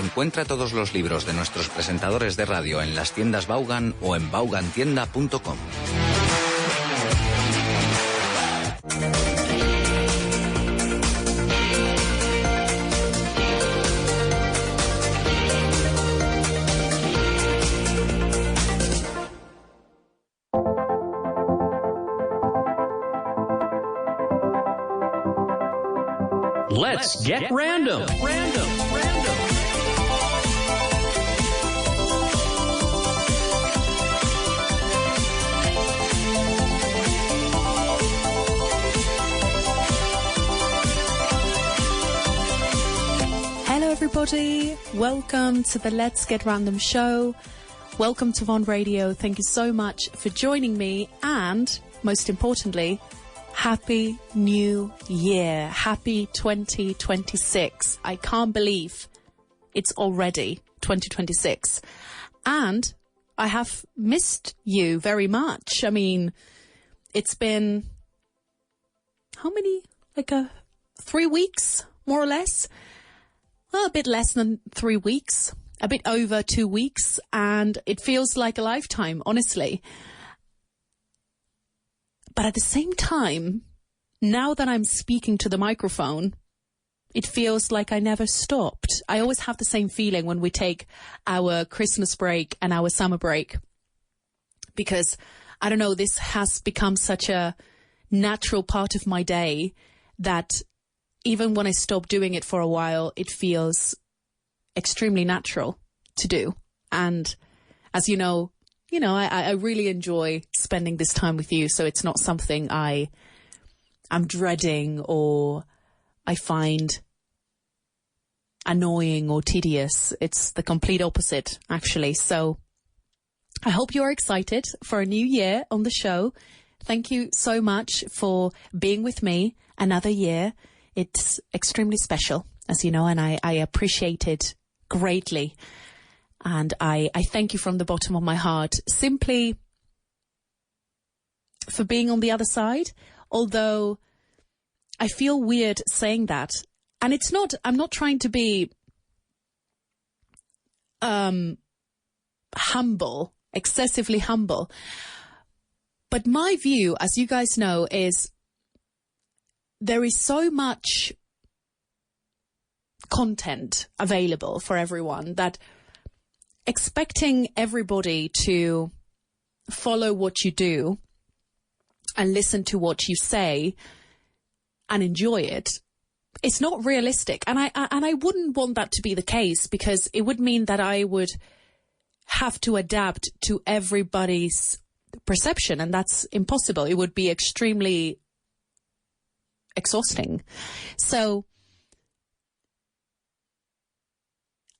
Encuentra todos los libros de nuestros presentadores de radio en las tiendas Vaughan o en vaughantienda.com. Let's get random. Hello everybody, welcome to the Let's Get Random show. Welcome to Vaughan Radio. Thank you so much for joining me, and most importantly, Happy New Year. Happy 2026. I can't believe it's already 2026. And I have missed you very much. I mean, it's been, how many? 3 weeks, more or less? Well, a bit less than 3 weeks. A bit over 2 weeks. And it feels like a lifetime, honestly. But at the same time, now that I'm speaking to the microphone, it feels like I never stopped. I always have the same feeling when we take our Christmas break and our summer break. Because, I don't know, this has become such a natural part of my day that even when I stop doing it for a while, it feels extremely natural to do. And as you know, I really enjoy spending this time with you. So it's not something I'm dreading or I find annoying or tedious. It's the complete opposite, actually. So I hope you're excited for a new year on the show. Thank you so much for being with me another year. It's extremely special, as you know, and I appreciate it greatly. And I thank you from the bottom of my heart simply for being on the other side, although I feel weird saying that. And it's not, I'm not trying to be humble, excessively humble. But my view, as you guys know, is there is so much content available for everyone that expecting everybody to follow what you do and listen to what you say and enjoy it, it's not realistic. And I wouldn't want that to be the case, because it would mean that I would have to adapt to everybody's perception, and that's impossible. It would be extremely exhausting. So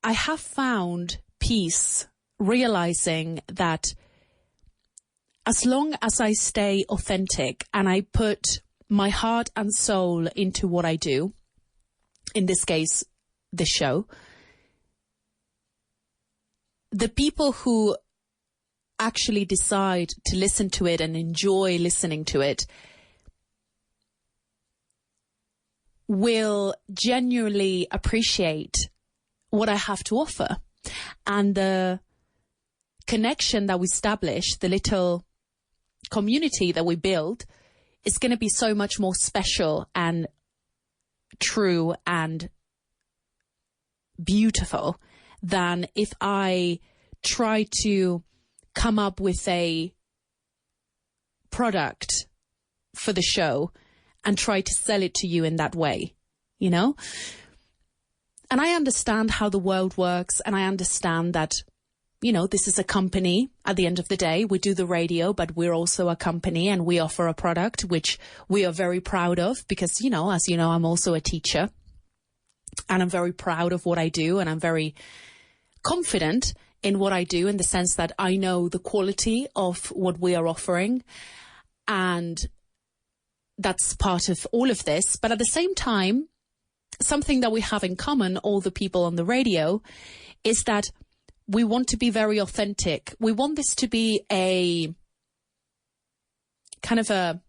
I have found peace realizing that as long as I stay authentic and I put my heart and soul into what I do, in this case, the show, the people who actually decide to listen to it and enjoy listening to it will genuinely appreciate what I have to offer. And the connection that we establish, the little community that we build, is going to be so much more special and true and beautiful than if I try to come up with a product for the show and try to sell it to you in that way, you know? And I understand how the world works, and I understand that, you know, this is a company. At the end of the day, we do the radio, but we're also a company, and we offer a product which we are very proud of because, you know, as you know, I'm also a teacher, and I'm very proud of what I do, and I'm very confident in what I do, in the sense that I know the quality of what we are offering, and that's part of all of this. But at the same time, something that we have in common, all the people on the radio, is that we want to be very authentic. We want this to be a kind of a,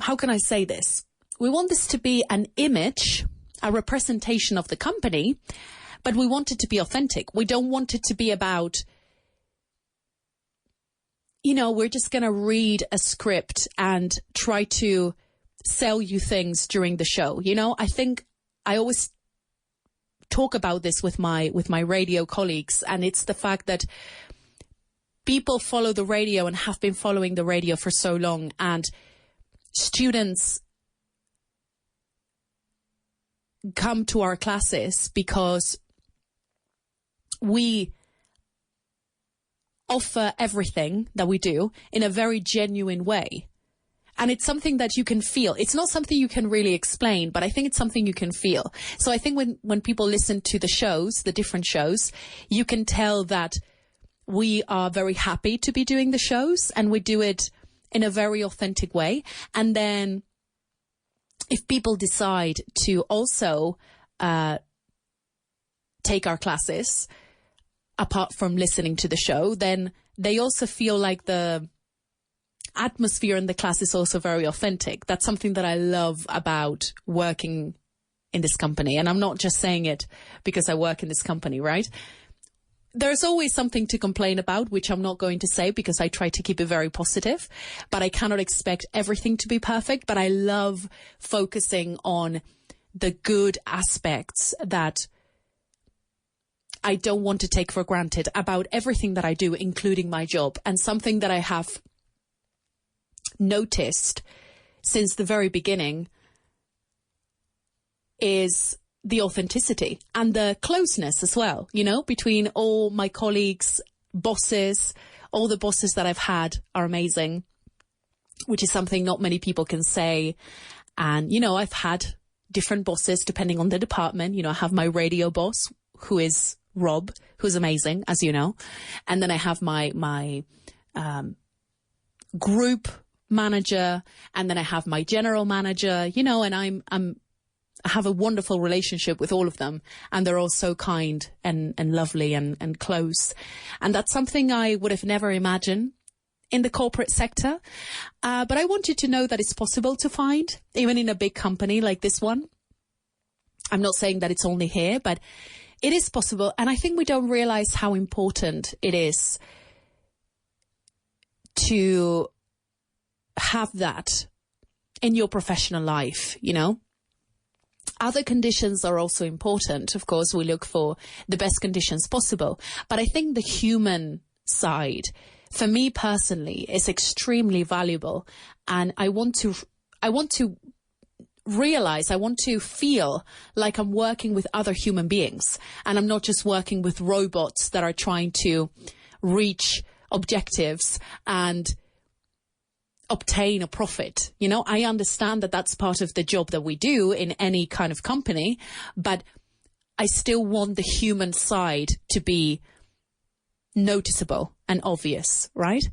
how can I say this? we want this to be an image, a representation of the company, but we want it to be authentic. We don't want it to be about, we're just going to read a script and try to sell you things during the show. I think I always talk about this with my radio colleagues, and it's the fact that people follow the radio and have been following the radio for so long, and students come to our classes because we offer everything that we do in a very genuine way. And it's something that you can feel. It's not something you can really explain, but I think it's something you can feel. So I think when people listen to the shows, the different shows, you can tell that we are very happy to be doing the shows, and we do it in a very authentic way. And then if people decide to also take our classes, apart from listening to the show, then they also feel like the atmosphere in the class is also very authentic. That's something that I love about working in this company. And I'm not just saying it because I work in this company, right? There's always something to complain about, which I'm not going to say because I try to keep it very positive, but I cannot expect everything to be perfect. But I love focusing on the good aspects that I don't want to take for granted about everything that I do, including my job. And something that I have noticed since the very beginning is the authenticity and the closeness as well, between all my colleagues, bosses. All the bosses that I've had are amazing, which is something not many people can say. And, I've had different bosses depending on the department. I have my radio boss, who is Rob, who's amazing, as you know. And then I have my group manager, and then I have my general manager, and I have a wonderful relationship with all of them, and they're all so kind and lovely and close. And that's something I would have never imagined in the corporate sector. But I want you to know that it's possible to find, even in a big company like this one. I'm not saying that it's only here, but it is possible. And I think we don't realize how important it is to have that in your professional life, Other conditions are also important. Of course, we look for the best conditions possible. But I think the human side, for me personally, is extremely valuable. And I want to realize, I want to feel like I'm working with other human beings. And I'm not just working with robots that are trying to reach objectives and obtain a profit. I understand that that's part of the job that we do in any kind of company, but I still want the human side to be noticeable and obvious, right?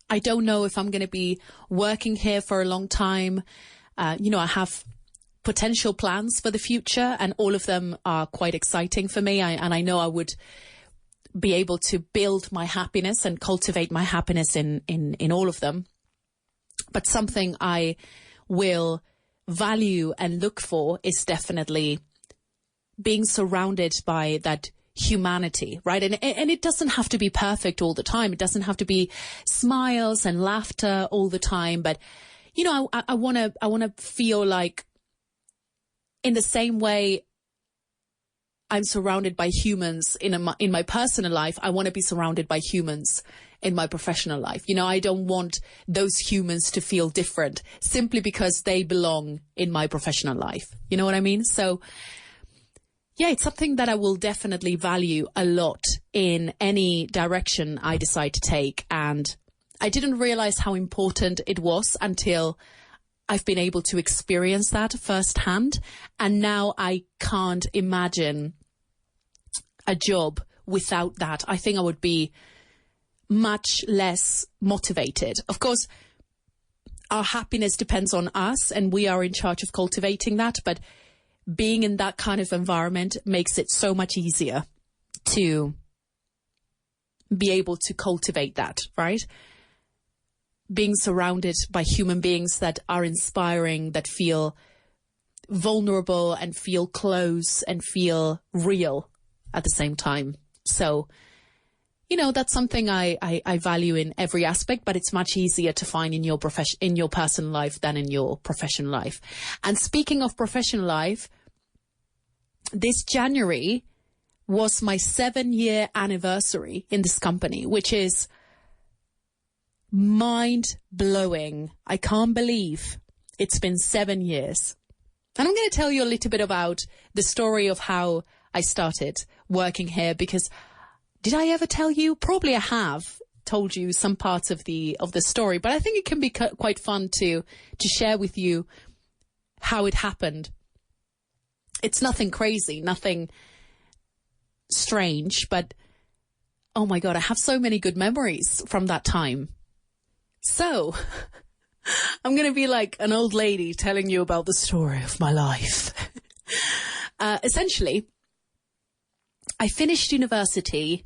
I don't know if I'm going to be working here for a long time. I have potential plans for the future, and all of them are quite exciting for me. And I know I would be able to build my happiness and cultivate my happiness in all of them. But something I will value and look for is definitely being surrounded by that humanity, right? And it doesn't have to be perfect all the time. It doesn't have to be smiles and laughter all the time. But, I want to feel like in the same way I'm surrounded by humans in my personal life, I want to be surrounded by humans in my professional life. I don't want those humans to feel different simply because they belong in my professional life. You know what I mean? So yeah, it's something that I will definitely value a lot in any direction I decide to take. And I didn't realize how important it was until I've been able to experience that firsthand. And now I can't imagine a job without that. I think I would be much less motivated. Of course, our happiness depends on us and we are in charge of cultivating that. But being in that kind of environment makes it so much easier to be able to cultivate that, right? being surrounded by human beings that are inspiring, that feel vulnerable and feel close and feel real at the same time. So, you know, that's something I value in every aspect, but it's much easier to find in your personal life than in your professional life. And speaking of professional life, this January was my 7-year anniversary in this company, which is mind-blowing. I can't believe it's been 7 years. And I'm going to tell you a little bit about the story of how I started working here, because did I ever tell you? Probably I have told you some parts of the story, but I think it can be quite fun to share with you how it happened. It's nothing crazy, nothing strange, but oh my God, I have so many good memories from that time. So I'm going to be like an old lady telling you about the story of my life. Essentially, I finished university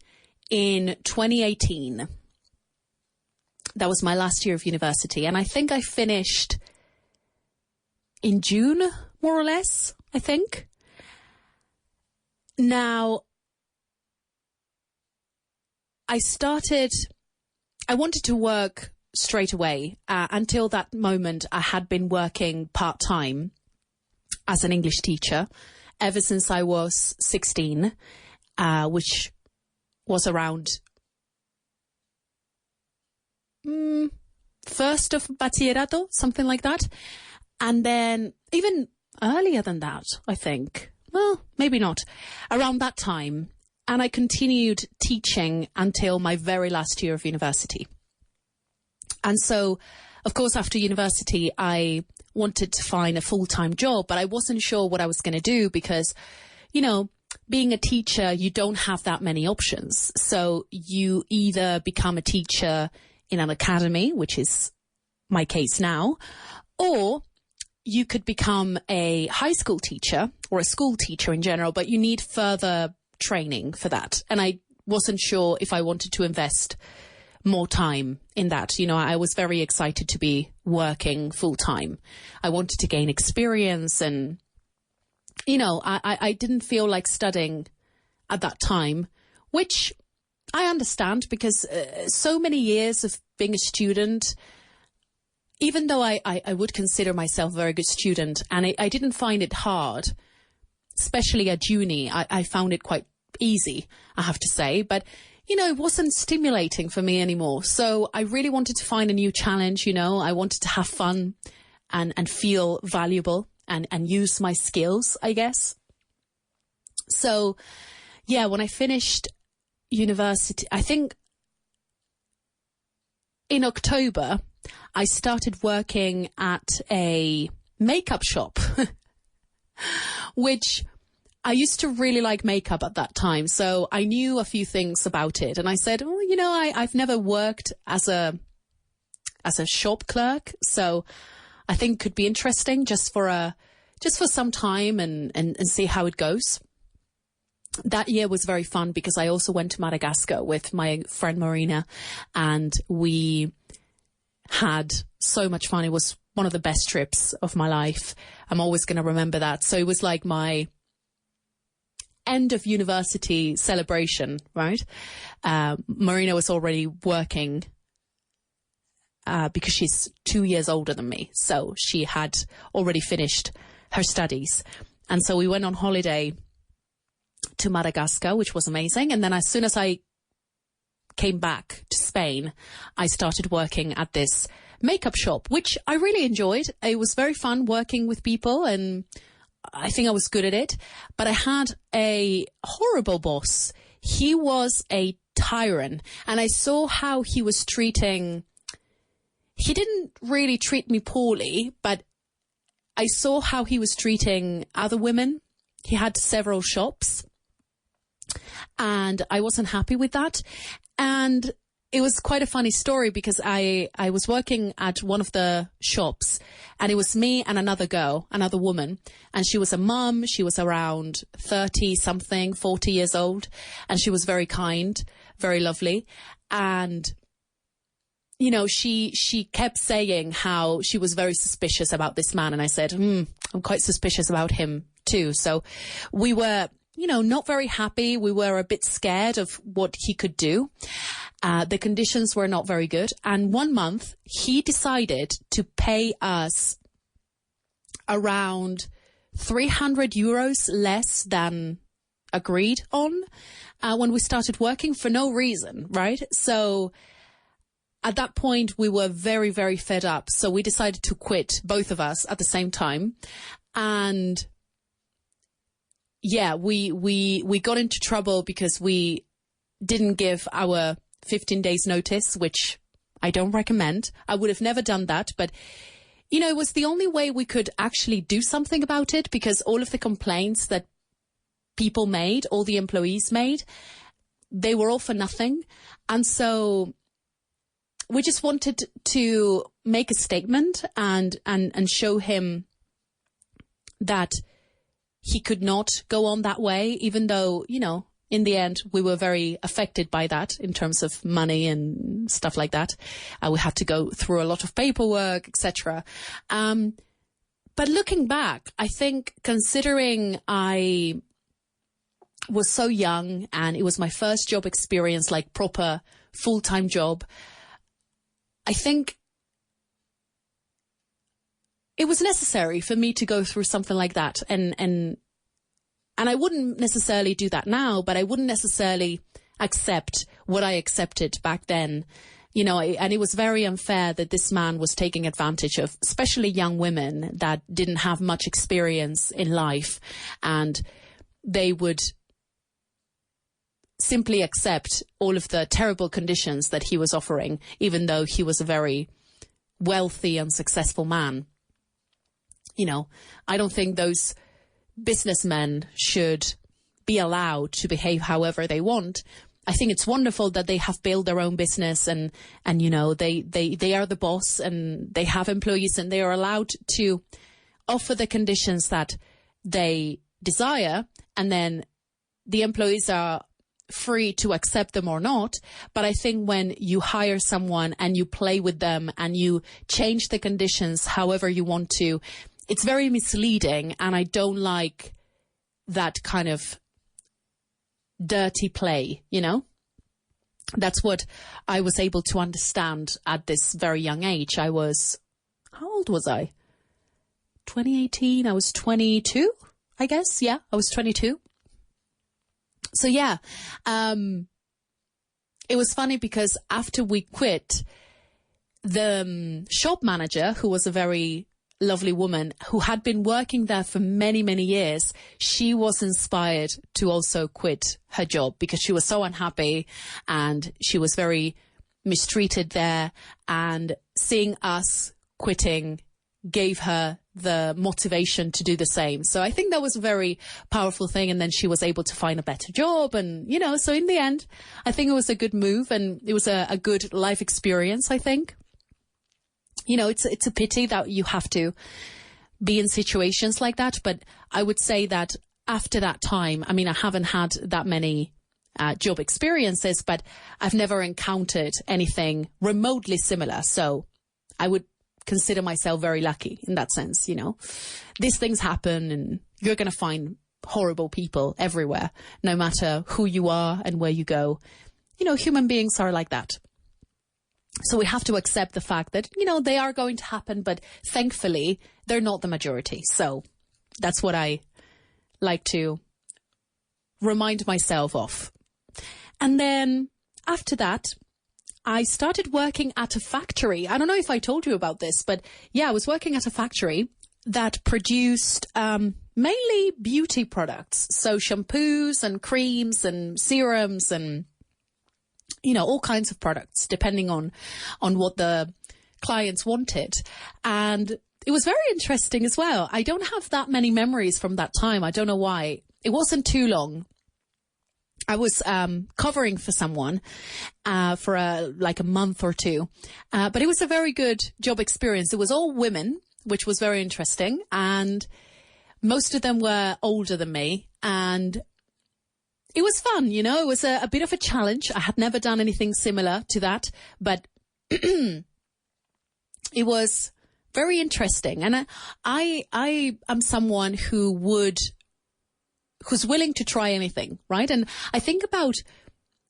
in 2018. That was my last year of university. And I think I finished in June, more or less, I think. Now, I wanted to work straight away. Until that moment, I had been working part-time as an English teacher ever since I was 16, which was around first of bachillerato, something like that. And then even earlier than that, I think. Well, maybe not. Around that time. And I continued teaching until my very last year of university. And so, of course, after university, I wanted to find a full-time job, but I wasn't sure what I was going to do because, you know, being a teacher, you don't have that many options. So you either become a teacher in an academy, which is my case now, or you could become a high school teacher or a school teacher in general, but you need further training for that. And I wasn't sure if I wanted to invest more time in that. You know, I was very excited to be working full time. I wanted to gain experience and, you know, I didn't feel like studying at that time, which I understand because so many years of being a student, even though I would consider myself a very good student, and I didn't find it hard, especially at uni. I found it quite easy, I have to say, but you know, it wasn't stimulating for me anymore. So I really wanted to find a new challenge. You know, I wanted to have fun and feel valuable and use my skills, I guess. So yeah, when I finished university, I think in October, I started working at a makeup shop, which I used to really like makeup at that time. So I knew a few things about it. And I said, oh, you know, I've never worked as a shop clerk. So I think it could be interesting just for some time and see how it goes. That year was very fun because I also went to Madagascar with my friend Marina, and we had so much fun. It was one of the best trips of my life. I'm always going to remember that. So it was like my end of university celebration, right? Marina was already working because she's 2 years older than me. So she had already finished her studies. And so we went on holiday to Madagascar, which was amazing. And then as soon as I came back to Spain, I started working at this makeup shop, which I really enjoyed. It was very fun working with people and I think I was good at it, but I had a horrible boss. He was a tyrant, and I saw how he was treating, he didn't really treat me poorly, but I saw how he was treating other women. He had several shops and I wasn't happy with that. And it was quite a funny story because I was working at one of the shops and it was me and another girl, another woman. And she was a mum. She was around 30 something, 40 years old. And she was very kind, very lovely. And you know, she kept saying how she was very suspicious about this man. And I said, I'm quite suspicious about him too. So we were, you know, not very happy. We were a bit scared of what he could do. The conditions were not very good. And one month he decided to pay us around 300 euros less than agreed on when we started working for no reason, right? So at that point, we were very, very fed up. So we decided to quit, both of us, at the same time. And yeah, we got into trouble because we didn't give our 15 days notice, which I don't recommend. I would have never done that. But, you know, it was the only way we could actually do something about it, because all of the complaints that people made, all the employees made, they were all for nothing. And so we just wanted to make a statement and show him that he could not go on that way, even though, you know, in the end, we were very affected by that in terms of money and stuff like that. We had to go through a lot of paperwork, etc. But looking back, I think, considering I was so young and it was my first job experience, like proper full-time job, I think it was necessary for me to go through something like that. And I wouldn't necessarily do that now, but I wouldn't necessarily accept what I accepted back then. You know, and it was very unfair that this man was taking advantage of, especially young women that didn't have much experience in life, and they would simply accept all of the terrible conditions that he was offering, even though he was a very wealthy and successful man. You know, I don't think those businessmen should be allowed to behave however they want. I think it's wonderful that they have built their own business and you know, they are the boss and they have employees and they are allowed to offer the conditions that they desire, and then the employees are free to accept them or not. But I think when you hire someone and you play with them and you change the conditions however you want to, it's very misleading, and I don't like that kind of dirty play, you know? That's what I was able to understand at this very young age. How old was I? 2018, I was 22, I guess. Yeah, I was 22. So yeah, it was funny because after we quit, the shop manager, who was a very lovely woman who had been working there for many, many years, she was inspired to also quit her job because she was so unhappy and she was very mistreated there, and seeing us quitting gave her the motivation to do the same. So I think that was a very powerful thing. And then she was able to find a better job. And, you know, so in the end, I think it was a good move and it was a good life experience, I think. You know, it's a pity that you have to be in situations like that. But I would say that after that time, I mean, I haven't had that many job experiences, but I've never encountered anything remotely similar. So I would consider myself very lucky in that sense. You know, these things happen and you're going to find horrible people everywhere, no matter who you are and where you go. You know, human beings are like that. So we have to accept the fact that, you know, they are going to happen, but thankfully they're not the majority. So that's what I like to remind myself of. And then after that, I started working at a factory. I don't know if I told you about this, but yeah, I was working at a factory that produced mainly beauty products. So shampoos and creams and serums and, you know, all kinds of products depending on what the clients wanted. And it was very interesting as well. I don't have that many memories from that time. I don't know why. It wasn't too long. I was covering for someone for like a month or two. But it was a very good job experience. It was all women, which was very interesting. And most of them were older than me. And it was fun, you know, it was a bit of a challenge. I had never done anything similar to that, but it was very interesting. And I am someone who's willing to try anything, right? And I think about,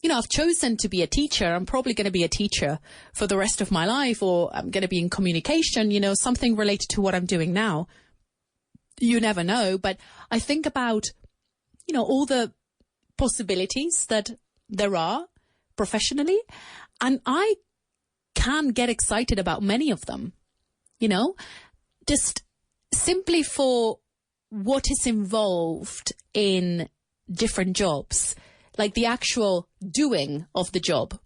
I've chosen to be a teacher. I'm probably going to be a teacher for the rest of my life, or I'm going to be in communication, something related to what I'm doing now. You never know. But I think about, all the possibilities that there are professionally, and I can get excited about many of them, just simply for what is involved in different jobs. Like the actual doing of the job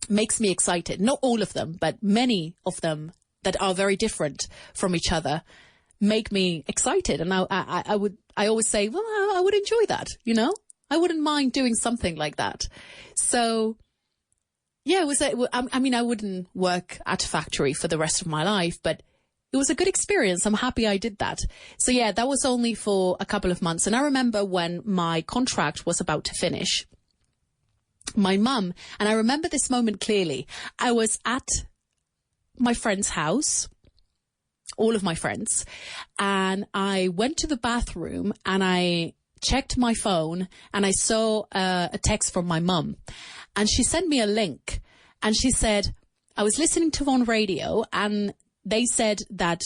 makes me excited. Not all of them, but many of them that are very different from each other make me excited. And I always say, well, I would enjoy that, I wouldn't mind doing something like that. So yeah, I wouldn't work at a factory for the rest of my life, but it was a good experience. I'm happy I did that. So yeah, that was only for a couple of months. And I remember when my contract was about to finish, my mum, and I remember this moment clearly, I was at my friend's house, all of my friends, and I went to the bathroom and I checked my phone and I saw a text from my mum, and she sent me a link, and she said, I was listening to on radio, and they said that,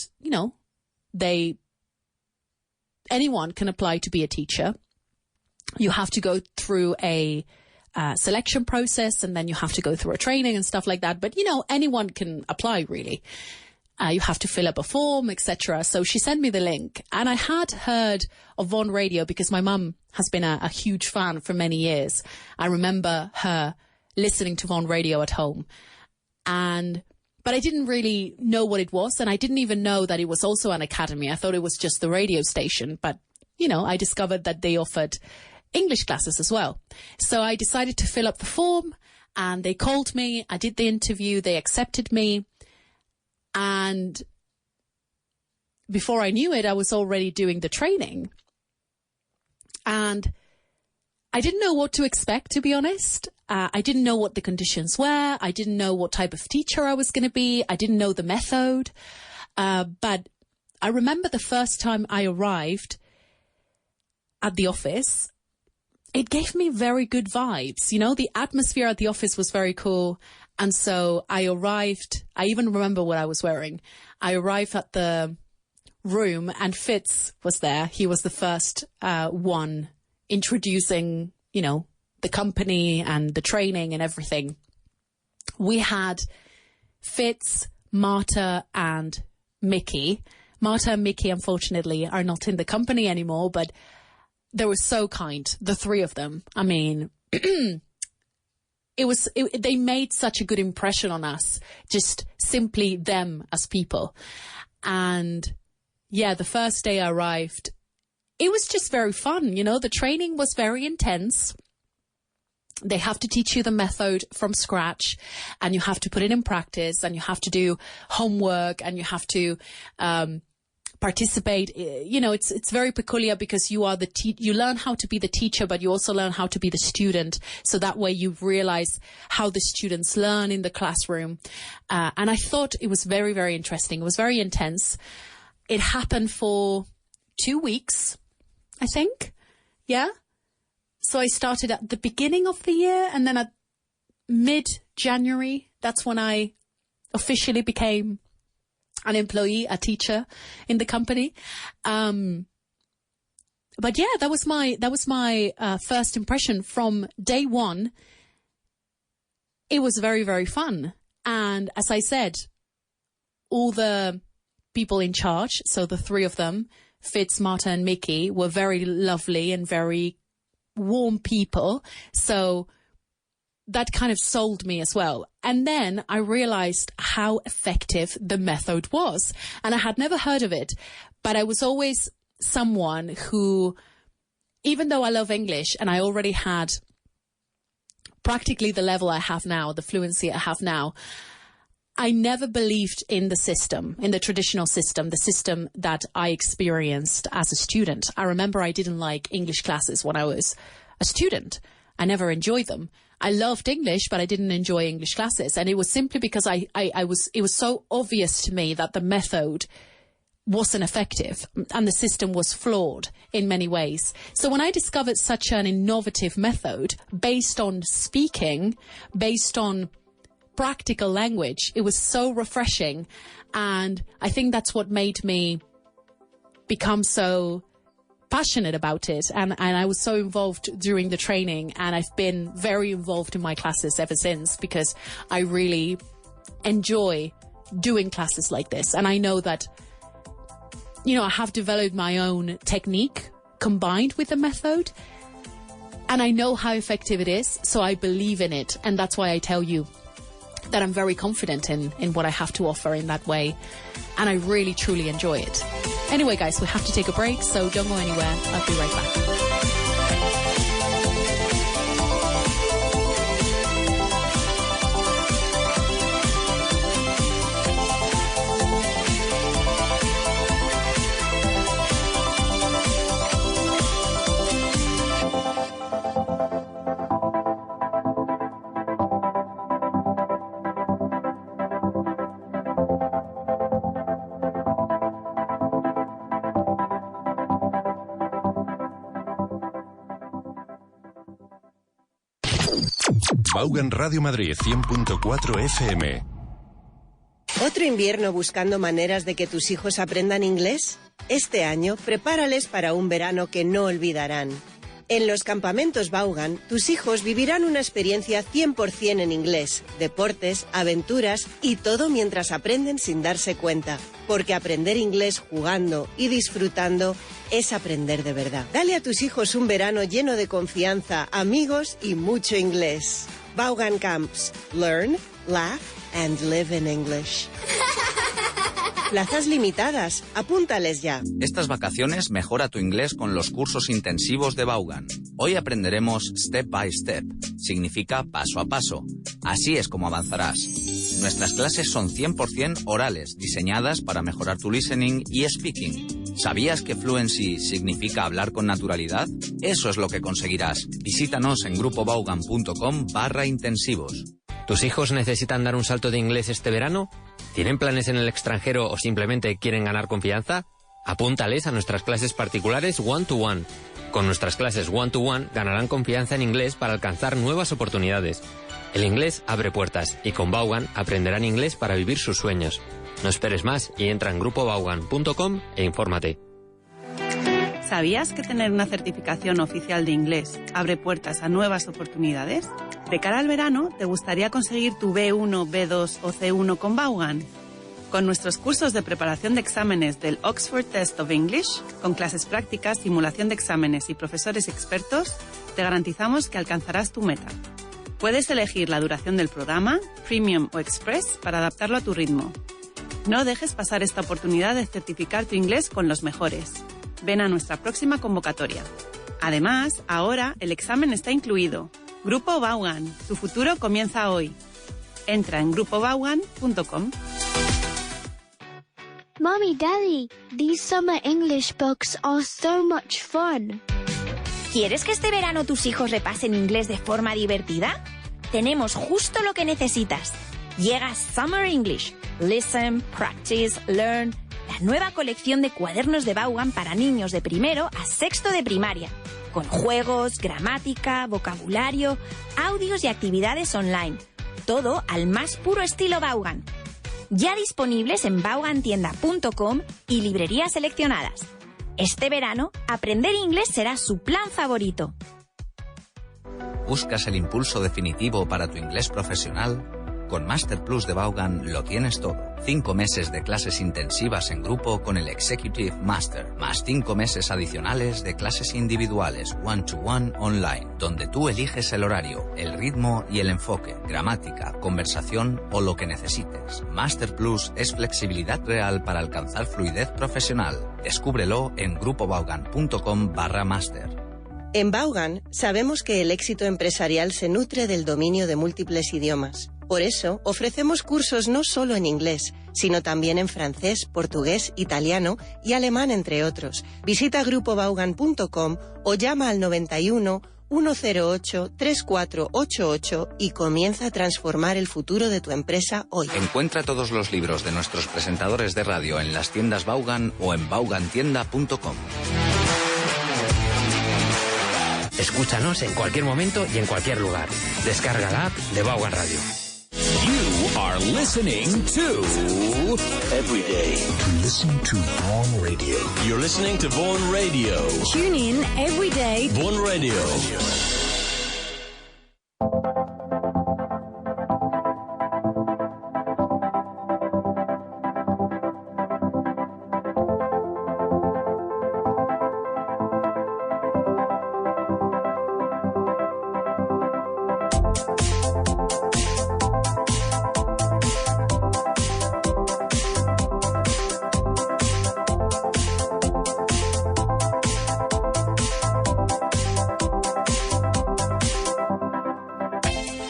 anyone can apply to be a teacher. You have to go through a selection process, and then you have to go through a training and stuff like that. But, anyone can apply, really. You have to fill up a form, etc. So she sent me the link, and I had heard of on radio because my mum has been a huge fan for many years. I remember her listening to on radio at home, but I didn't really know what it was, and I didn't even know that it was also an academy. I thought it was just the radio station, but, I discovered that they offered English classes as well. So I decided to fill up the form, and they called me. I did the interview. They accepted me. And before I knew it, I was already doing the training. And I didn't know what to expect, to be honest. I didn't know what the conditions were. I didn't know what type of teacher I was going to be. I didn't know the method. But I remember the first time I arrived at the office, it gave me very good vibes. The atmosphere at the office was very cool. And so I arrived, I even remember what I was wearing. I arrived at the room and Fitz was there. He was the first one introducing, the company and the training and everything. We had Fitz, Marta and Mickey. Marta and Mickey, unfortunately, are not in the company anymore, but they were so kind, the three of them. I mean, they made such a good impression on us, just simply them as people. And yeah, the first day I arrived, it was just very fun. The training was very intense. They have to teach you the method from scratch, and you have to put it in practice, and you have to do homework, and you have to participate. It's very peculiar because you are you learn how to be the teacher, but you also learn how to be the student. So that way you realize how the students learn in the classroom. And I thought it was very, very interesting. It was very intense. It happened for 2 weeks, I think. Yeah. So I started at the beginning of the year, and then at mid-January, that's when I officially became an employee, a teacher in the company. But yeah, that was my first impression from day one. It was very, very fun. And as I said, all the people in charge, so the three of them, Fitz, Marta and Mickey, were very lovely and very warm people. So that kind of sold me as well. And then I realized how effective the method was. And I had never heard of it, but I was always someone who, even though I love English and I already had practically the level I have now, the fluency I have now, I never believed in the system, in the traditional system, the system that I experienced as a student. I remember I didn't like English classes when I was a student. I never enjoyed them. I loved English, but I didn't enjoy English classes. And it was simply because it was so obvious to me that the method wasn't effective and the system was flawed in many ways. So when I discovered such an innovative method based on speaking, based on practical language, it was so refreshing. And I think that's what made me become so passionate about it. And I was so involved during the training, and I've been very involved in my classes ever since, because I really enjoy doing classes like this. And I know that, you know, I have developed my own technique combined with the method, and I know how effective it is. So I believe in it. And that's why I tell you that I'm very confident in what I have to offer in that way. And I really, truly enjoy it. Anyway, guys, we have to take a break, so don't go anywhere. I'll be right back. Vaughan Radio Madrid 100.4 FM. ¿Otro invierno buscando maneras de que tus hijos aprendan inglés? Este año, prepárales para un verano que no olvidarán. En los campamentos Vaughan, tus hijos vivirán una experiencia 100% en inglés, deportes, aventuras y todo mientras aprenden sin darse cuenta. Porque aprender inglés jugando y disfrutando es aprender de verdad. Dale a tus hijos un verano lleno de confianza, amigos y mucho inglés. Vaughan Camps. Learn, laugh and live in English. Plazas limitadas. Apúntales ya. Estas vacaciones mejora tu inglés con los cursos intensivos de Vaughan. Hoy aprenderemos Step by Step. Significa paso a paso. Así es como avanzarás. Nuestras clases son 100% orales, diseñadas para mejorar tu listening y speaking. ¿Sabías que fluency significa hablar con naturalidad? Eso es lo que conseguirás. Visítanos en grupovaughan.com/intensivos. ¿Tus hijos necesitan dar un salto de inglés este verano? ¿Tienen planes en el extranjero o simplemente quieren ganar confianza? Apúntales a nuestras clases particulares one-to-one. Con nuestras clases one-to-one ganarán confianza en inglés para alcanzar nuevas oportunidades. El inglés abre puertas y con Vaughan aprenderán inglés para vivir sus sueños. No esperes más y entra en grupovaughan.com e infórmate. ¿Sabías que tener una certificación oficial de inglés abre puertas a nuevas oportunidades? De cara al verano, ¿te gustaría conseguir tu B1, B2 o C1 con Vaughan? Con nuestros cursos de preparación de exámenes del Oxford Test of English, con clases prácticas, simulación de exámenes y profesores expertos, te garantizamos que alcanzarás tu meta. Puedes elegir la duración del programa, Premium o Express, para adaptarlo a tu ritmo. No dejes pasar esta oportunidad de certificar tu inglés con los mejores. Ven a nuestra próxima convocatoria. Además, ahora el examen está incluido. Grupo Vaughan, tu futuro comienza hoy. Entra en grupovaughan.com. Mommy, Daddy, these summer English books are so much fun. ¿Quieres que este verano tus hijos repasen inglés de forma divertida? Tenemos justo lo que necesitas. Llega Summer English. Listen, practice, learn. La nueva colección de cuadernos de Vaughan para niños de primero a sexto de primaria. Con juegos, gramática, vocabulario, audios y actividades online. Todo al más puro estilo Vaughan. Ya disponibles en vaughantienda.com y librerías seleccionadas. Este verano, aprender inglés será su plan favorito. ¿Buscas el impulso definitivo para tu inglés profesional? Con Master Plus de Vaughan lo tienes todo. 5 meses de clases intensivas en grupo con el Executive Master, más 5 meses adicionales de clases individuales one-to-one online, donde tú eliges el horario, el ritmo y el enfoque, gramática, conversación o lo que necesites. Master Plus es flexibilidad real para alcanzar fluidez profesional. Descúbrelo en grupovaughan.com/master. En Vaughan sabemos que el éxito empresarial se nutre del dominio de múltiples idiomas. Por eso, ofrecemos cursos no solo en inglés, sino también en francés, portugués, italiano y alemán, entre otros. Visita grupovaughan.com o llama al 91 108-3488 y comienza a transformar el futuro de tu empresa hoy. Encuentra todos los libros de nuestros presentadores de radio en las tiendas Vaughan o en vaughantienda.com. Escúchanos en cualquier momento y en cualquier lugar. Descarga la app de Vaughan Radio. You are listening to Everyday. Listen to Vaughan Radio. You're listening to Vaughan Radio. Tune in every day. Vaughan Radio.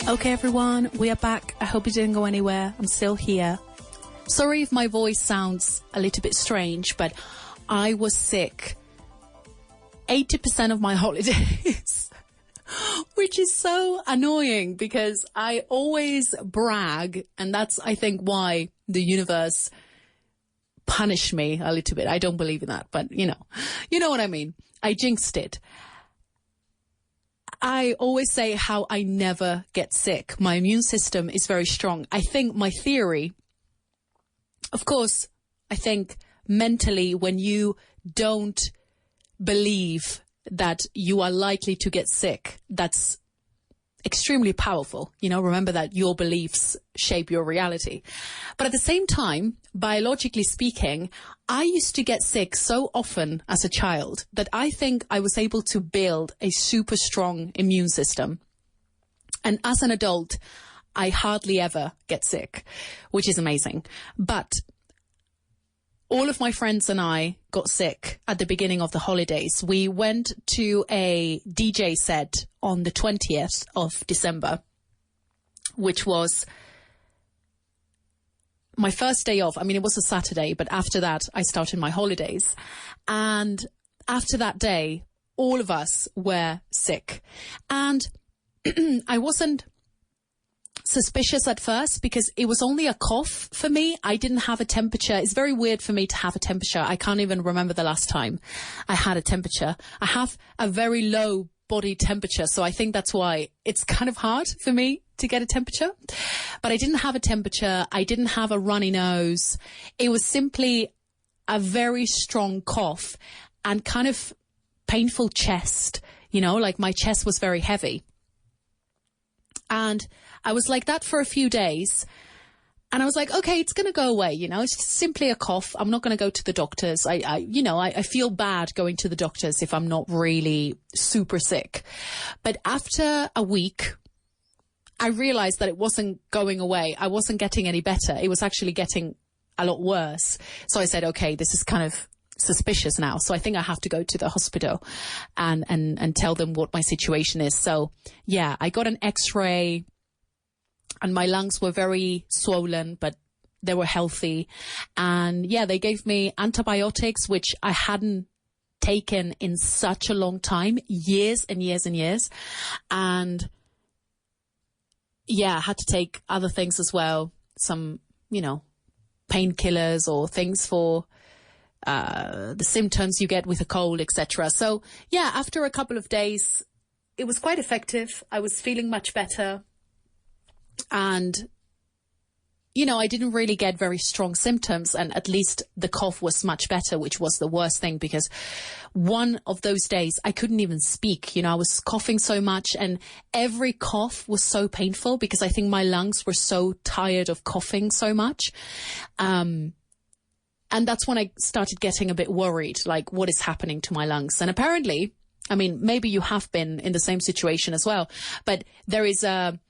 Okay, everyone, we are back. I hope you didn't go anywhere. I'm still here. Sorry if my voice sounds a little bit strange, but I was sick 80% of my holidays, which is so annoying because I always brag, and that's, I think, why the universe punished me a little bit. I don't believe in that, but you know what I mean. I jinxed it. I always say how I never get sick. My immune system is very strong. I think my theory, of course, I think mentally when you don't believe that you are likely to get sick, that's extremely powerful. You know, remember that your beliefs shape your reality. But at the same time, biologically speaking, I used to get sick so often as a child that I think I was able to build a super strong immune system. And as an adult, I hardly ever get sick, which is amazing. But all of my friends and I got sick at the beginning of the holidays. We went to a DJ set on the 20th of December, which was my first day off. I mean, it was a Saturday, but after that, I started my holidays. And after that day, all of us were sick. And I wasn't suspicious at first because it was only a cough for me. I didn't have a temperature. It's very weird for me to have a temperature. I can't even remember the last time I had a temperature. I have a very low body temperature, so I think that's why it's kind of hard for me to get a temperature. But I didn't have a temperature. I didn't have a runny nose. It was simply a very strong cough and kind of painful chest, you know, like my chest was very heavy. And I was like that for a few days. And I was like, okay, it's going to go away. You know, it's just simply a cough. I'm not going to go to the doctors. I feel bad going to the doctors if I'm not really super sick. But after a week, I realized that it wasn't going away. I wasn't getting any better. It was actually getting a lot worse. So I said, okay, this is kind of suspicious now. So I think I have to go to the hospital and tell them what my situation is. So yeah, I got an X-ray and my lungs were very swollen, but they were healthy. And yeah, they gave me antibiotics, which I hadn't taken in such a long time, years and years and years. And yeah, I had to take other things as well. Some, painkillers or things for the symptoms you get with a cold, etc. So yeah, after a couple of days, it was quite effective. I was feeling much better. And, I didn't really get very strong symptoms, and at least the cough was much better, which was the worst thing because one of those days I couldn't even speak. I was coughing so much and every cough was so painful because I think my lungs were so tired of coughing so much. And that's when I started getting a bit worried, like what is happening to my lungs? And apparently, maybe you have been in the same situation as well, but there is a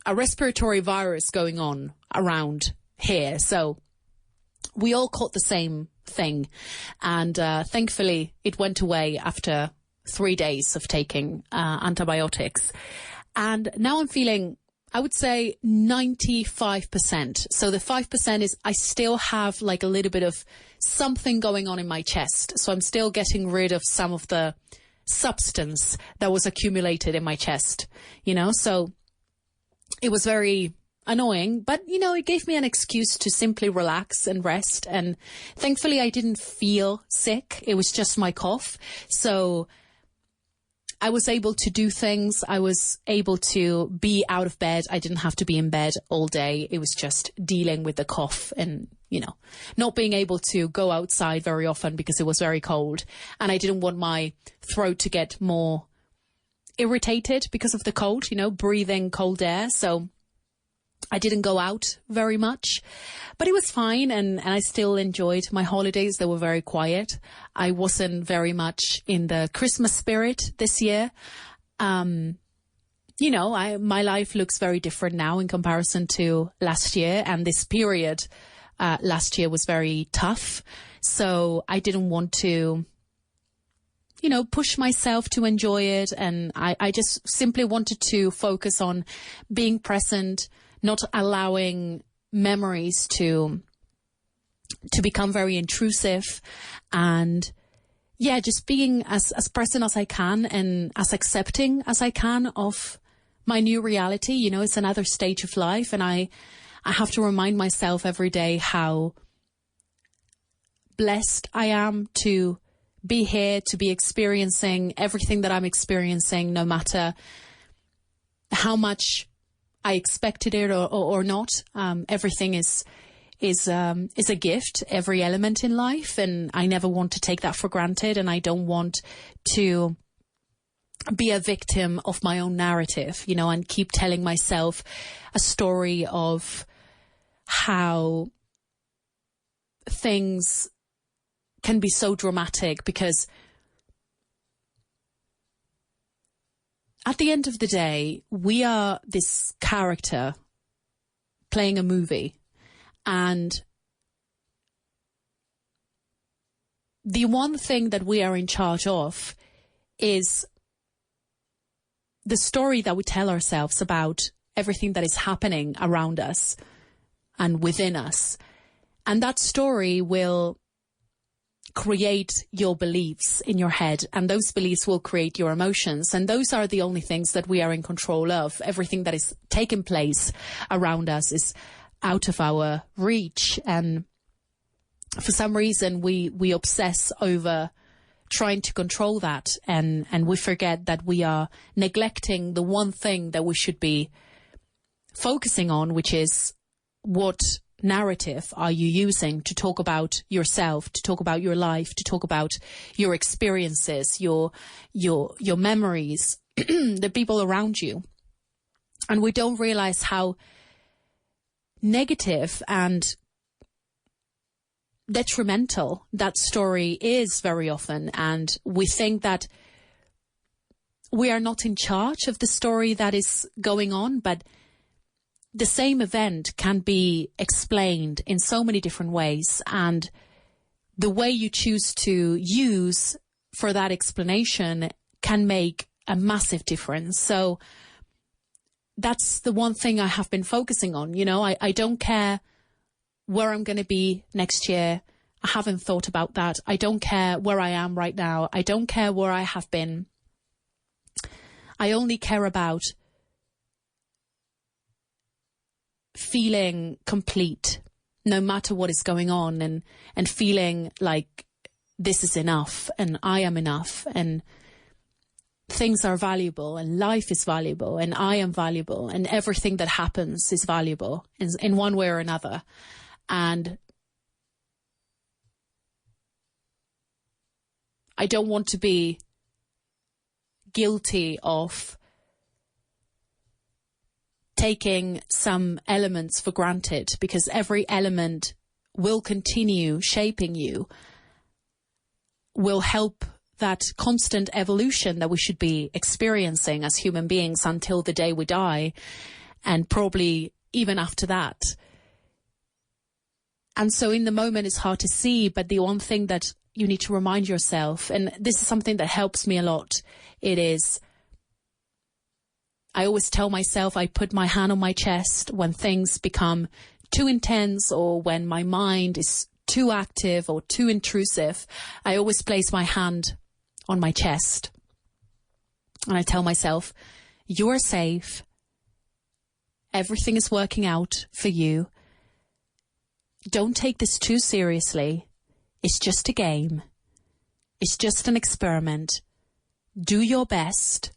respiratory virus going on around here. So we all caught the same thing. And thankfully, it went away after 3 days of taking antibiotics. And now I'm feeling I would say 95%. So the 5% is I still have like a little bit of something going on in my chest. So I'm still getting rid of some of the substance that was accumulated in my chest, you know? So it was very annoying, but, you know, it gave me an excuse to simply relax and rest. And thankfully I didn't feel sick. It was just my cough. So I was able to do things. I was able to be out of bed. I didn't have to be in bed all day. It was just dealing with the cough and, you know, not being able to go outside very often because it was very cold. And I didn't want my throat to get more irritated because of the cold, you know, breathing cold air. So I didn't go out very much, but it was fine. And I still enjoyed my holidays. They were very quiet. I wasn't very much in the Christmas spirit this year. You know, my life looks very different now in comparison to last year. And this period last year was very tough. So I didn't want to, you know, push myself to enjoy it. And I just simply wanted to focus on being present, not allowing memories to become very intrusive, and yeah, just being as present as I can and as accepting as I can of my new reality. You know, it's another stage of life, and I have to remind myself every day how blessed I am to be here, to be experiencing everything that I'm experiencing, no matter how much I expected it or not. Everything is a gift, every element in life, and I never want to take that for granted, and I don't want to be a victim of my own narrative, you know, and keep telling myself a story of how things can be so dramatic, because at the end of the day, we are this character playing a movie, and the one thing that we are in charge of is the story that we tell ourselves about everything that is happening around us and within us. And that story will create your beliefs in your head, and those beliefs will create your emotions, and those are the only things that we are in control of. Everything that is taking place around us is out of our reach, and for some reason we obsess over trying to control that, and we forget that we are neglecting the one thing that we should be focusing on, which is what narrative are you using to talk about yourself, to talk about your life, to talk about your experiences, your memories, the people around you. And we don't realize how negative and detrimental that story is very often. And we think that we are not in charge of the story that is going on, but the same event can be explained in so many different ways, and the way you choose to use for that explanation can make a massive difference. So that's the one thing I have been focusing on. You know, I don't care where I'm going to be next year. I haven't thought about that. I don't care where I am right now. I don't care where I have been. I only care about feeling complete no matter what is going on, and feeling like this is enough and I am enough and things are valuable and life is valuable and I am valuable and everything that happens is valuable in one way or another. And I don't want to be guilty of taking some elements for granted, because every element will continue shaping you, will help that constant evolution that we should be experiencing as human beings until the day we die, and probably even after that. And so in the moment it's hard to see, but the one thing that you need to remind yourself, and this is something that helps me a lot, it is I always tell myself I put my hand on my chest when things become too intense or when my mind is too active or too intrusive. I always place my hand on my chest and I tell myself, you're safe. Everything is working out for you. Don't take this too seriously. It's just a game. It's just an experiment. Do your best.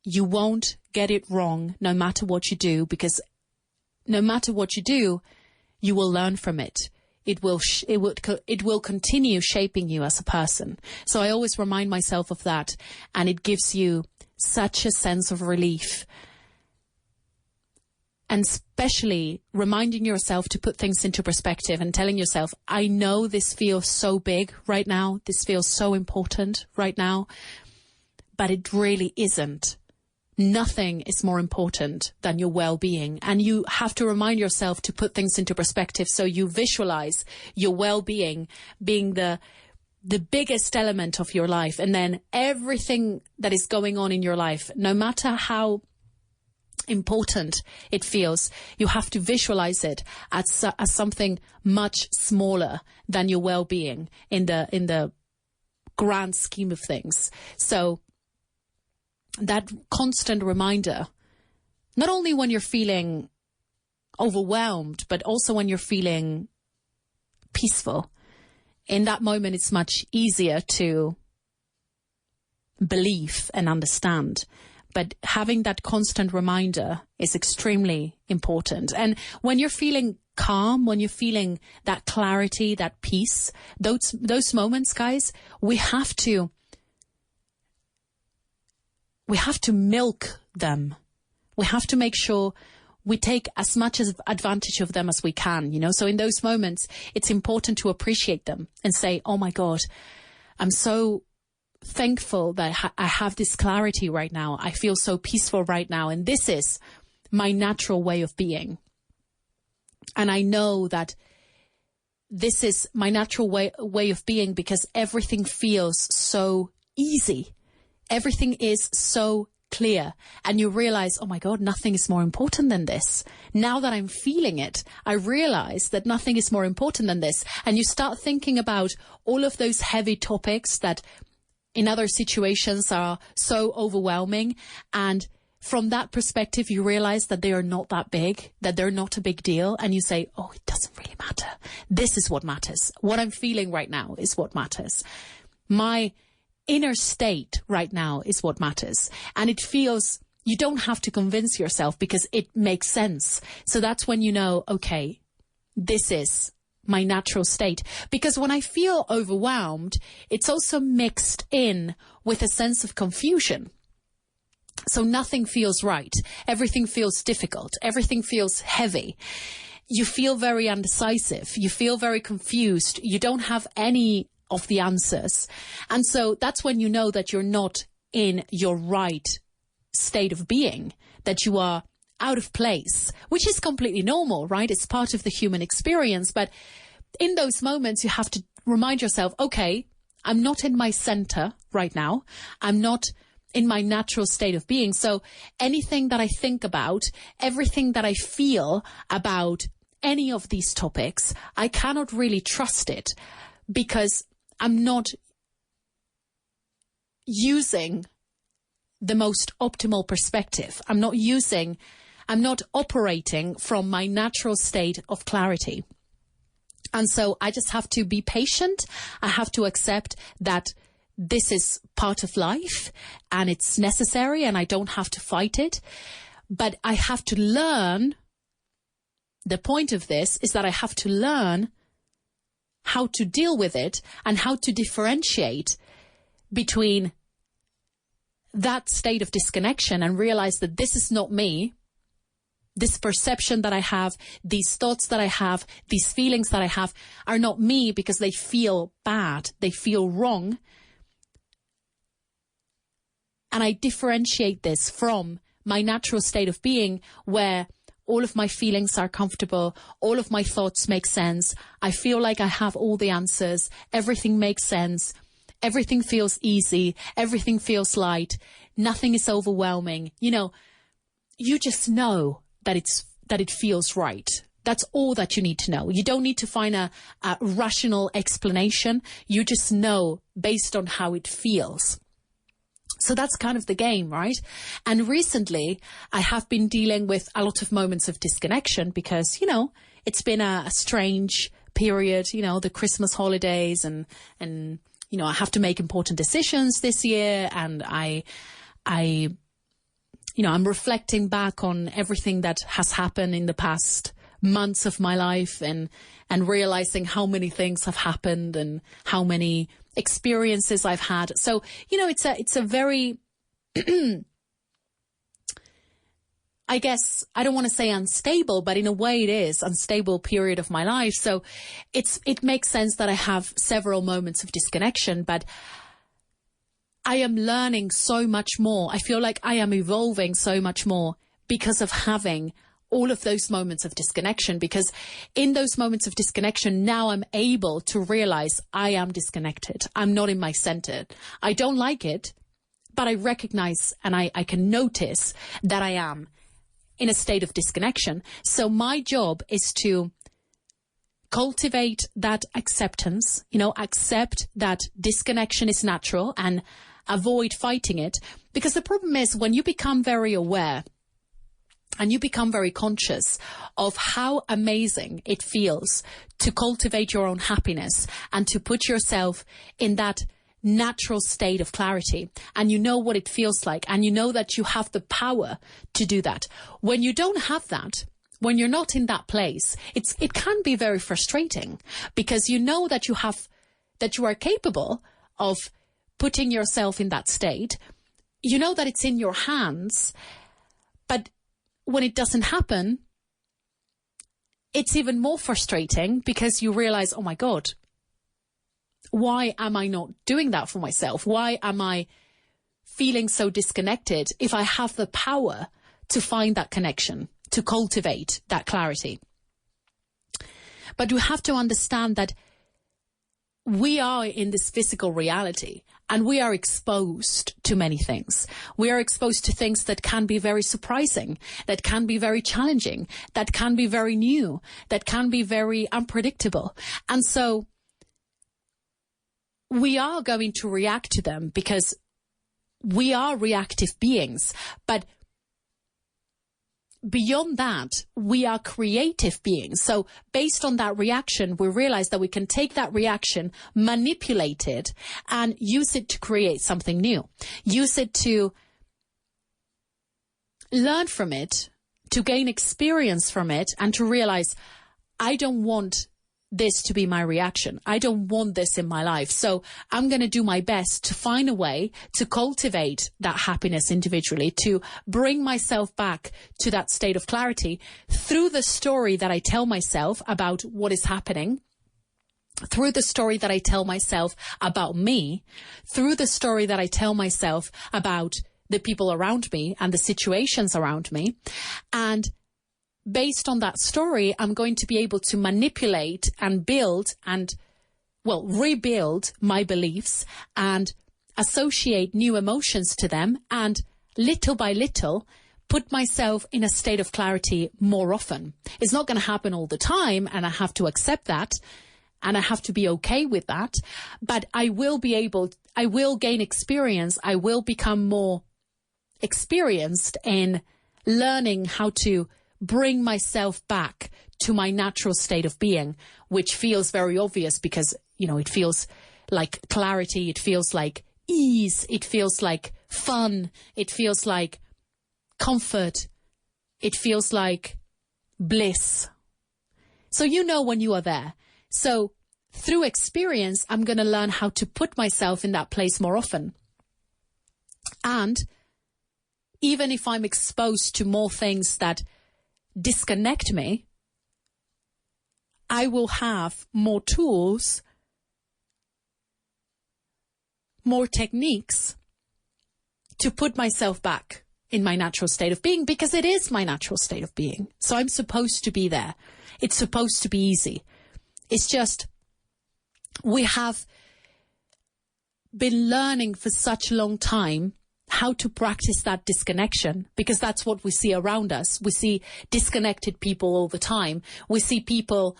You won't get it wrong no matter what you do, because no matter what you do, you will learn from it. It will continue shaping you as a person. So I always remind myself of that, and it gives you such a sense of relief. And especially reminding yourself to put things into perspective and telling yourself, I know this feels so big right now. This feels so important right now, but it really isn't. Nothing is more important than your well-being. And you have to remind yourself to put things into perspective so you visualize your well-being being the biggest element of your life. And then everything that is going on in your life, no matter how important it feels, you have to visualize it as something much smaller than your well-being in the grand scheme of things. So that constant reminder, not only when you're feeling overwhelmed, but also when you're feeling peaceful, in that moment it's much easier to believe and understand. But having that constant reminder is extremely important. And when you're feeling calm, when you're feeling that clarity, that peace, those moments, guys, we have to milk them. We have to make sure we take as much advantage of them as we can, you know. So in those moments, it's important to appreciate them and say, oh my God, I'm so thankful that I have this clarity right now. I feel so peaceful right now. And this is my natural way of being. And I know that this is my natural way of being because everything feels so easy. Everything is so clear. And you realize, oh my God, nothing is more important than this. Now that I'm feeling it, I realize that nothing is more important than this. And you start thinking about all of those heavy topics that in other situations are so overwhelming. And from that perspective, you realize that they are not that big, that they're not a big deal. And you say, oh, it doesn't really matter. This is what matters. What I'm feeling right now is what matters. My inner state right now is what matters. And it feels, you don't have to convince yourself because it makes sense. So that's when you know, okay, this is my natural state. Because when I feel overwhelmed, it's also mixed in with a sense of confusion. So nothing feels right. Everything feels difficult. Everything feels heavy. You feel very undecisive. You feel very confused. You don't have any of the answers. And so that's when you know that you're not in your right state of being, that you are out of place, which is completely normal, right? It's part of the human experience. But in those moments, you have to remind yourself, okay, I'm not in my center right now. I'm not in my natural state of being. So anything that I think about, everything that I feel about any of these topics, I cannot really trust it because I'm not using the most optimal perspective. I'm not operating from my natural state of clarity. And so I just have to be patient. I have to accept that this is part of life and it's necessary and I don't have to fight it. But I have to learn. The point of this is that I have to learn how to deal with it and how to differentiate between that state of disconnection and realize that this is not me. This perception that I have, these thoughts that I have, these feelings that I have are not me because they feel bad. They feel wrong. And I differentiate this from my natural state of being where all of my feelings are comfortable. All of my thoughts make sense. I feel like I have all the answers. Everything makes sense. Everything feels easy. Everything feels light. nothing is overwhelming. You know, you just know that it feels right. That's all that you need to know. You don't need to find a rational explanation. You just know based on how it feels. So that's kind of the game, right? And recently, I have been dealing with a lot of moments of disconnection because, you know, it's been a strange period, you know, the Christmas holidays and, you know, I have to make important decisions this year. And I'm reflecting back on everything that has happened in the past months of my life and realizing how many things have happened and how many experiences I've had. So, you know, it's a very, I guess, I don't want to say unstable, but in a way it is unstable period of my life. So it makes sense that I have several moments of disconnection, but I am learning so much more. I feel like I am evolving so much more because of having all of those moments of disconnection, because in those moments of disconnection, now I'm able to realize I am disconnected. I'm not in my center. I don't like it, but I recognize and I can notice that I am in a state of disconnection. So my job is to cultivate that acceptance, you know, accept that disconnection is natural and avoid fighting it. Because the problem is when you become very aware and you become very conscious of how amazing it feels to cultivate your own happiness and to put yourself in that natural state of clarity, and you know what it feels like, and you know that you have the power to do that. When you don't have that, when you're not in that place, it can be very frustrating because you know that you are capable of putting yourself in that state. You know that it's in your hands, but when it doesn't happen, it's even more frustrating because you realize, oh my God, why am I not doing that for myself? Why am I feeling so disconnected if I have the power to find that connection, to cultivate that clarity? But you have to understand that we are in this physical reality and we are exposed to many things. We are exposed to things that can be very surprising, that can be very challenging, that can be very new, that can be very unpredictable. And so we are going to react to them because we are reactive beings. But beyond that, we are creative beings. So based on that reaction, we realize that we can take that reaction, manipulate it, and use it to create something new. Use it to learn from it, to gain experience from it, and to realize, I don't want this to be my reaction. I don't want this in my life. So I'm going to do my best to find a way to cultivate that happiness individually, to bring myself back to that state of clarity through the story that I tell myself about what is happening, through the story that I tell myself about me, through the story that I tell myself about the people around me and the situations around me. And based on that story, I'm going to be able to manipulate and build and, well, rebuild my beliefs and associate new emotions to them, and little by little put myself in a state of clarity more often. It's not going to happen all the time, and I have to accept that, and I have to be okay with that, but I will gain experience. I will become more experienced in learning how to bring myself back to my natural state of being, which feels very obvious because, you know, it feels like clarity. It feels like ease. It feels like fun. It feels like comfort. It feels like bliss. So you know when you are there. So through experience, I'm going to learn how to put myself in that place more often. And even if I'm exposed to more things that disconnect me, I will have more tools, more techniques to put myself back in my natural state of being, because it is my natural state of being. So I'm supposed to be there. It's supposed to be easy. It's just we have been learning for such a long time how to practice that disconnection, because that's what we see around us. We see disconnected people all the time. We see people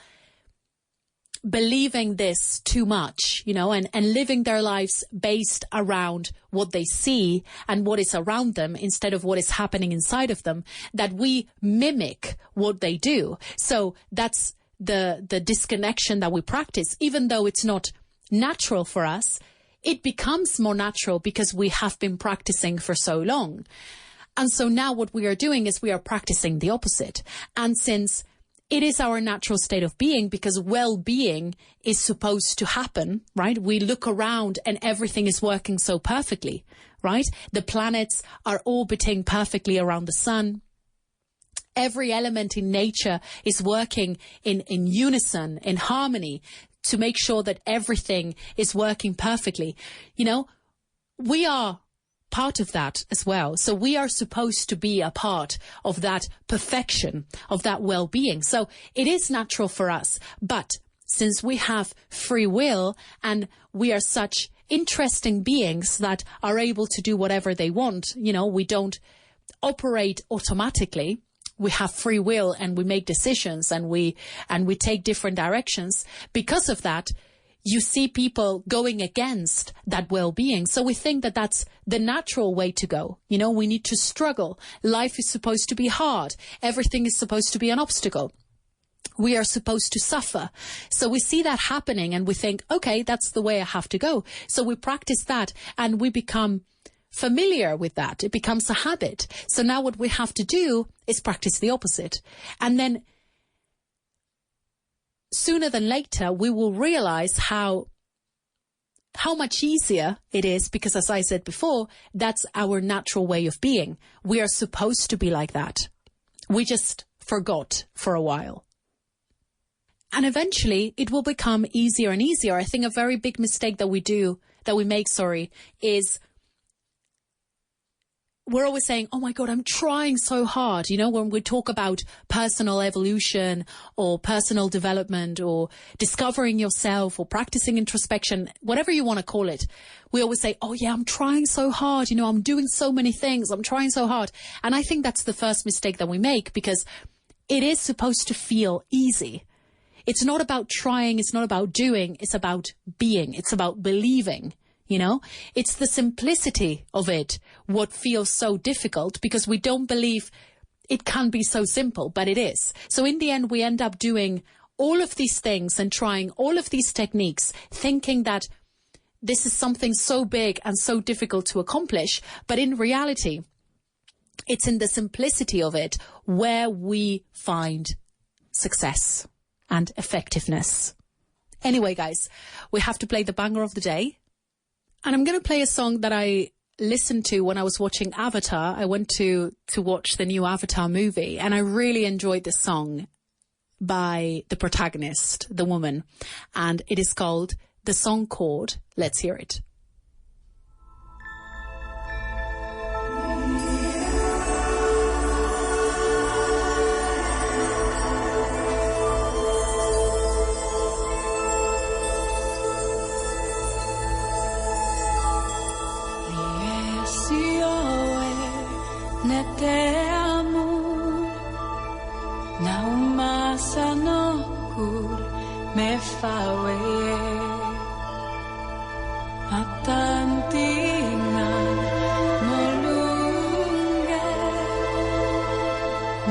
believing this too much, you know, and living their lives based around what they see and what is around them instead of what is happening inside of them, that we mimic what they do. So that's the disconnection that we practice. Even though it's not natural for us, it becomes more natural because we have been practicing for so long. And so now what we are doing is we are practicing the opposite. And since it is our natural state of being, because well-being is supposed to happen, right? We look around and everything is working so perfectly, right? The planets are orbiting perfectly around the sun. Every element in nature is working in unison, in harmony, to make sure that everything is working perfectly. You know, we are part of that as well. So we are supposed to be a part of that perfection, of that well-being. So it is natural for us. But since we have free will and we are such interesting beings that are able to do whatever they want, you know, we don't operate automatically. We have free will and we make decisions and we take different directions. Because of that, you see people going against that well-being. So we think that that's the natural way to go. You know, we need to struggle. Life is supposed to be hard. Everything is supposed to be an obstacle. We are supposed to suffer. So we see that happening and we think, okay, that's the way I have to go. So we practice that and we become familiar with that. It becomes a habit. So now what we have to do is practice the opposite. And then sooner than later, we will realize how much easier it is, because as I said before, that's our natural way of being. We are supposed to be like that. We just forgot for a while. And eventually it will become easier and easier. I think a very big mistake that we make, is we're always saying, oh my God, I'm trying so hard. You know, when we talk about personal evolution or personal development or discovering yourself or practicing introspection, whatever you want to call it, we always say, oh yeah, I'm trying so hard. You know, I'm doing so many things. I'm trying so hard. And I think that's the first mistake that we make, because it is supposed to feel easy. It's not about trying. It's not about doing. It's about being. It's about believing. You know, it's the simplicity of it, what feels so difficult, because we don't believe it can be so simple, but it is. So in the end, we end up doing all of these things and trying all of these techniques, thinking that this is something so big and so difficult to accomplish. But in reality, it's in the simplicity of it where we find success and effectiveness. Anyway, guys, we have to play the banger of the day. And I'm going to play a song that I listened to when I was watching Avatar. I went to watch the new Avatar movie, and I really enjoyed this song by the protagonist, the woman. And it is called The Song Chord. Let's hear it. Te amo, naumasa no kur me fawe, atantina molunge,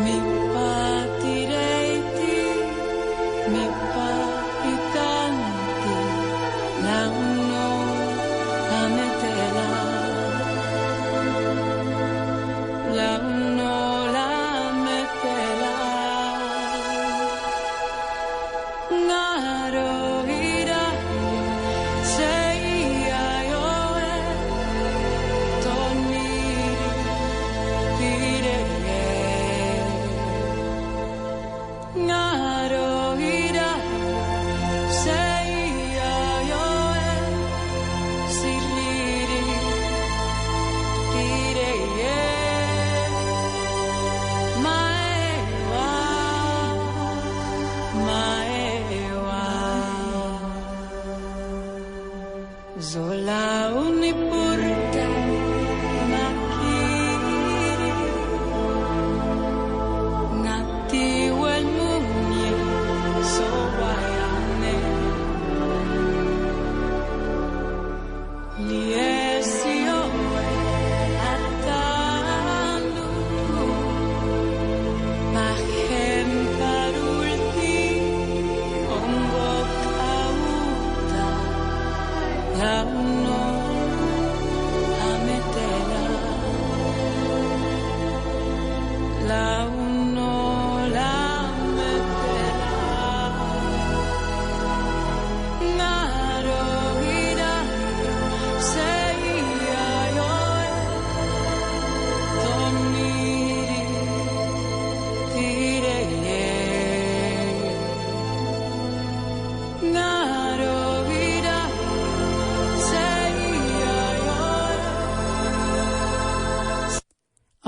mi patireiti, mi papitanti, launo ametela.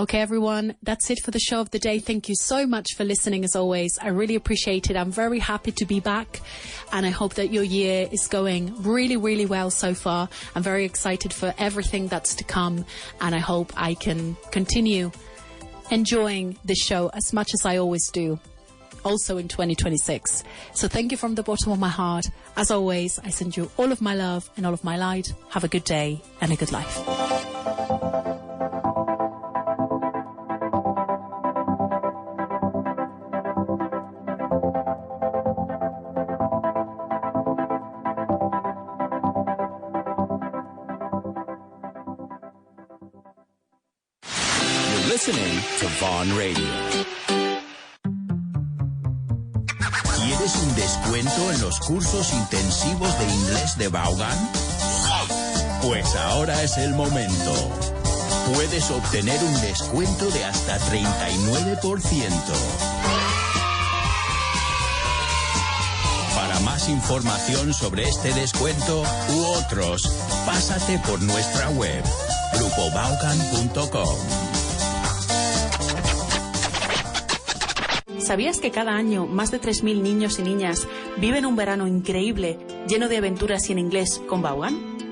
Okay, everyone, that's it for the show of the day. Thank you so much for listening, as always. I really appreciate it. I'm very happy to be back, and I hope that your year is going really, really well so far. I'm very excited for everything that's to come, and I hope I can continue enjoying this show as much as I always do, also in 2026. So thank you from the bottom of my heart. As always, I send you all of my love and all of my light. Have a good day and a good life. Listening to Vaughan Radio. ¿Quieres un descuento en los cursos intensivos de inglés de Vaughan? Pues ahora es el momento. Puedes obtener un descuento de hasta 39%. Para más información sobre este descuento u otros, pásate por nuestra web, grupovaughan.com. ¿Sabías que cada año más de 3.000 niños y niñas viven un verano increíble, lleno de aventuras y en inglés con Vaughan?